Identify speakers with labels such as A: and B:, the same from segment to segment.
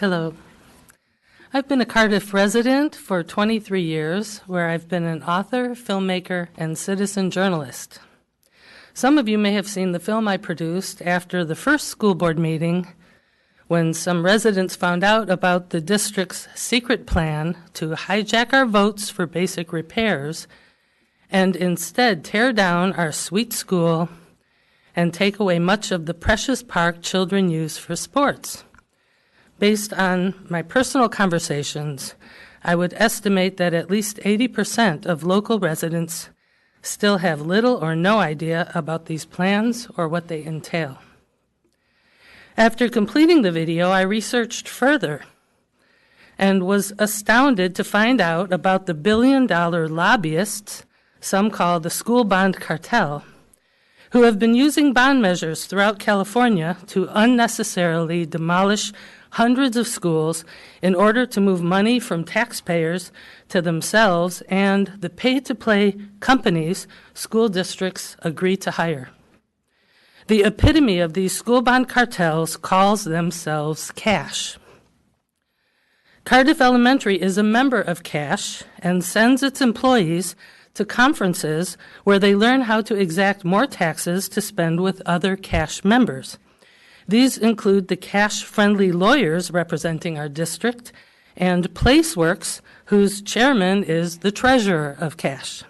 A: Hello. I've been a Cardiff resident for 23 years, where I've been an author, filmmaker, and citizen journalist. Some of you may have seen the film I produced after the first school board meeting, when some residents found out about the district's secret plan to hijack our votes for basic repairs and instead tear down our sweet school and take away much of the precious park children use for sports. Based on my personal conversations, I would estimate that at least 80% of local residents still have little or no idea about these plans or what they entail. After completing the video, I researched further and was astounded to find out about the billion-dollar lobbyists, some call the school bond cartel, who have been using bond measures throughout California to unnecessarily demolish hundreds of schools in order to move money from taxpayers to themselves and the pay-to-play companies school districts agree to hire. The epitome of these school bond cartels calls themselves CASH. Cardiff Elementary is a member of CASH and sends its employees to conferences where they learn how to exact more taxes to spend with other CASH members. These include the cash-friendly lawyers representing our district and PlaceWorks, whose chairman is the treasurer of CASH.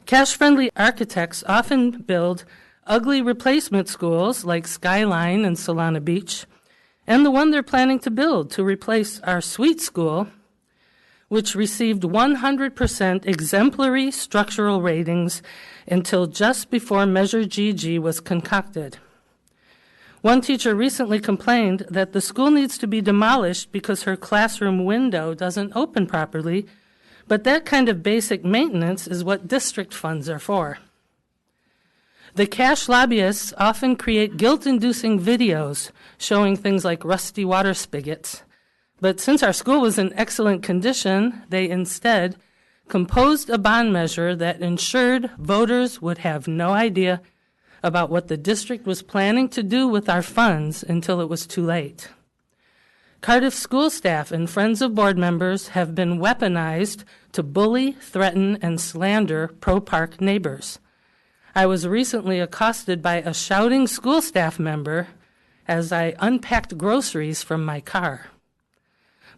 A: Cash-friendly architects often build ugly replacement schools like Skyline and Solana Beach, and the one they're planning to build to replace our sweet school, which received 100% exemplary structural ratings until just before Measure GG was concocted. One teacher recently complained that the school needs to be demolished because her classroom window doesn't open properly, but that kind of basic maintenance is what district funds are for. The CASH lobbyists often create guilt-inducing videos showing things like rusty water spigots, but since our school was in excellent condition, they instead composed a bond measure that ensured voters would have no idea about what the district was planning to do with our funds until it was too late. Cardiff school staff and friends of board members have been weaponized to bully, threaten, and slander pro-park neighbors. I was recently accosted by a shouting school staff member as I unpacked groceries from my car.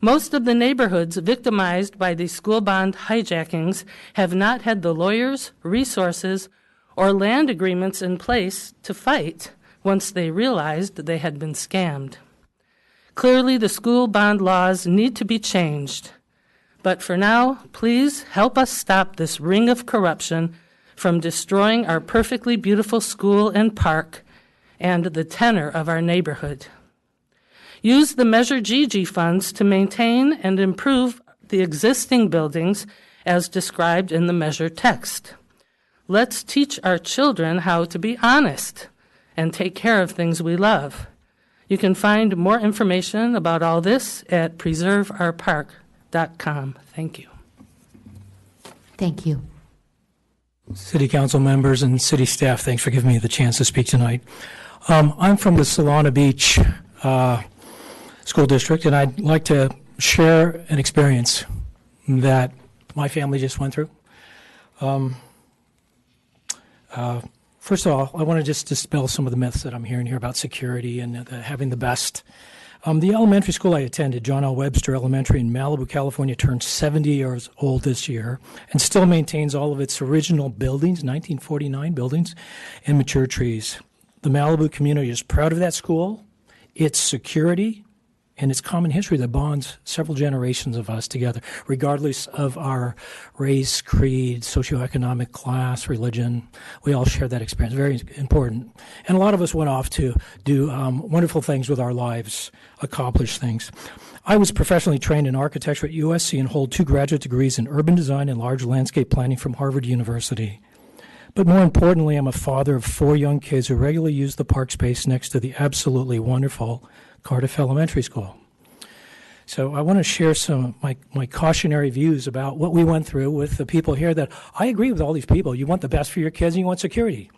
A: Most of the neighborhoods victimized by these school bond hijackings have not had the lawyers, resources, or land agreements in place to fight once they realized they had been scammed. Clearly, the school bond laws need to be changed. But for now, please help us stop this ring of corruption from destroying our perfectly beautiful school and park and the tenor of our neighborhood. Use the Measure GG funds to maintain and improve the existing buildings as described in the measure text. Let's teach our children how to be honest and take care of things we love. You can find more information about all this at preserveourpark.com. Thank you.
B: Thank you.
C: City Council members and city staff, thanks for giving me the chance to speak tonight. I'm from the Solana Beach School District, and I'd like to share an experience that my family just went through. First of all, I want to just dispel some of the myths that I'm hearing here about security and having the best. The elementary school I attended, John L. Webster Elementary in Malibu, California, turned 70 years old this year and still maintains all of its original buildings, 1949 buildings, and mature trees. The Malibu community is proud of that school, its security, and its common history that bonds several generations of us together, regardless of our race, creed, socioeconomic class, religion. We all share that experience. Very important. And a lot of us went off to do wonderful things with our lives, accomplish things. I was professionally trained in architecture at USC and hold 2 graduate degrees in urban design and large landscape planning from Harvard University. But more importantly, I'm a father of 4 young kids who regularly use the park space next to the absolutely wonderful Cardiff Elementary School. So I want to share some of my cautionary views about what we went through with the people here. That I agree with all these people. You want the best for your kids and you want security.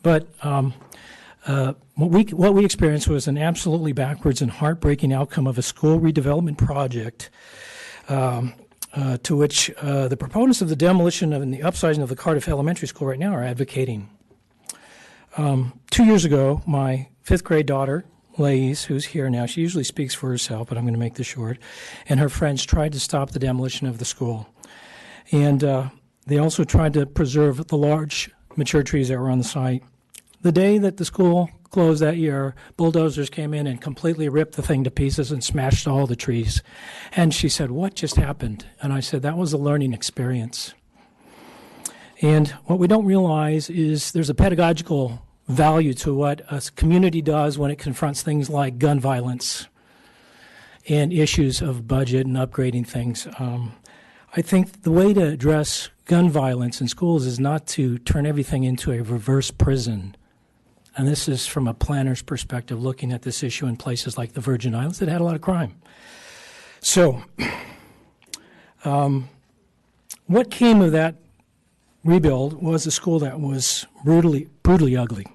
C: But What we experienced was an absolutely backwards and heartbreaking outcome of a school redevelopment project to which the proponents of the demolition and the upsizing of the Cardiff Elementary School right now are advocating. 2 years ago, my fifth grade daughter, Lays, who's here now, she usually speaks for herself, but I'm going to make this short, and her friends tried to stop the demolition of the school. And they also tried to preserve the large mature trees that were on the site. The day that the school closed that year, bulldozers came in and completely ripped the thing to pieces and smashed all the trees. And she said, "What just happened?" And I said, "That was a learning experience." And what we don't realize is there's a pedagogical value to what a community does when it confronts things like gun violence and issues of budget and upgrading things. I think the way to address gun violence in schools is not to turn everything into a reverse prison. And this is from a planner's perspective, looking at this issue in places like the Virgin Islands that had a lot of crime. So, what came of that rebuild was a school that was brutally ugly.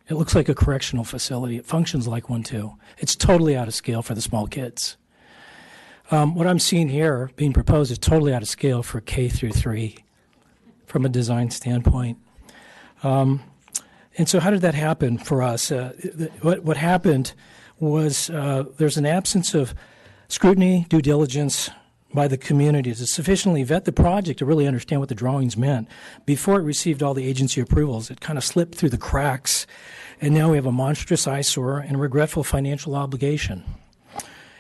C: It looks like a correctional facility. It functions like one, too. It's totally out of scale for the small kids. What I'm seeing here being proposed is totally out of scale for K through 3 from a design standpoint. And so how did that happen for us? What happened was there's an absence of scrutiny, due diligence by the community to sufficiently vet the project to really understand what the drawings meant. Before it received all the agency approvals, it kind of slipped through the cracks, and now we have a monstrous eyesore and a regretful financial obligation.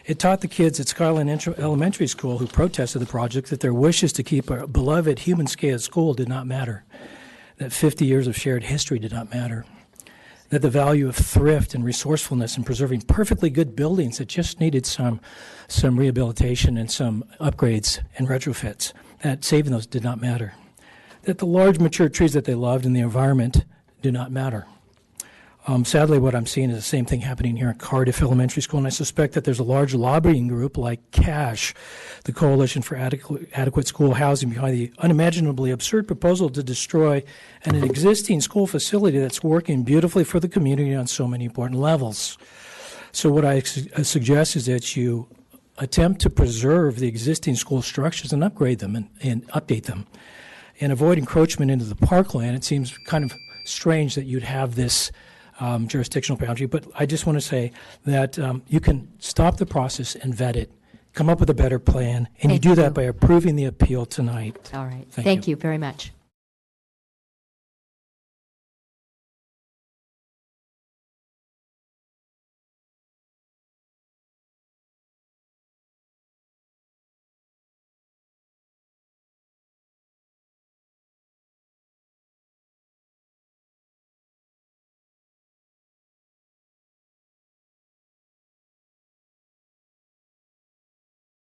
C: It taught the kids at Skyline Elementary School who protested the project that their wishes to keep a beloved human-scaled school did not matter, that 50 years of shared history did not matter, that the value of thrift and resourcefulness in preserving perfectly good buildings that just needed some rehabilitation and some upgrades and retrofits, that saving those did not matter, that the large mature trees that they loved and the environment do not matter. Sadly, what I'm seeing is the same thing happening here at Cardiff Elementary School, and I suspect that there's a large lobbying group like CASH, the Coalition for Adequate School Housing, behind the unimaginably absurd proposal to destroy an existing school facility that's working beautifully for the community on so many important levels. So what I suggest is that you attempt to preserve the existing school structures and upgrade them and update them and avoid encroachment into the parkland. It seems kind of strange that you'd have this jurisdictional boundary, but I just want to say that you can stop the process and vet it, come up with a better plan, and you do that by approving the appeal tonight.
B: All right. Thank you very much.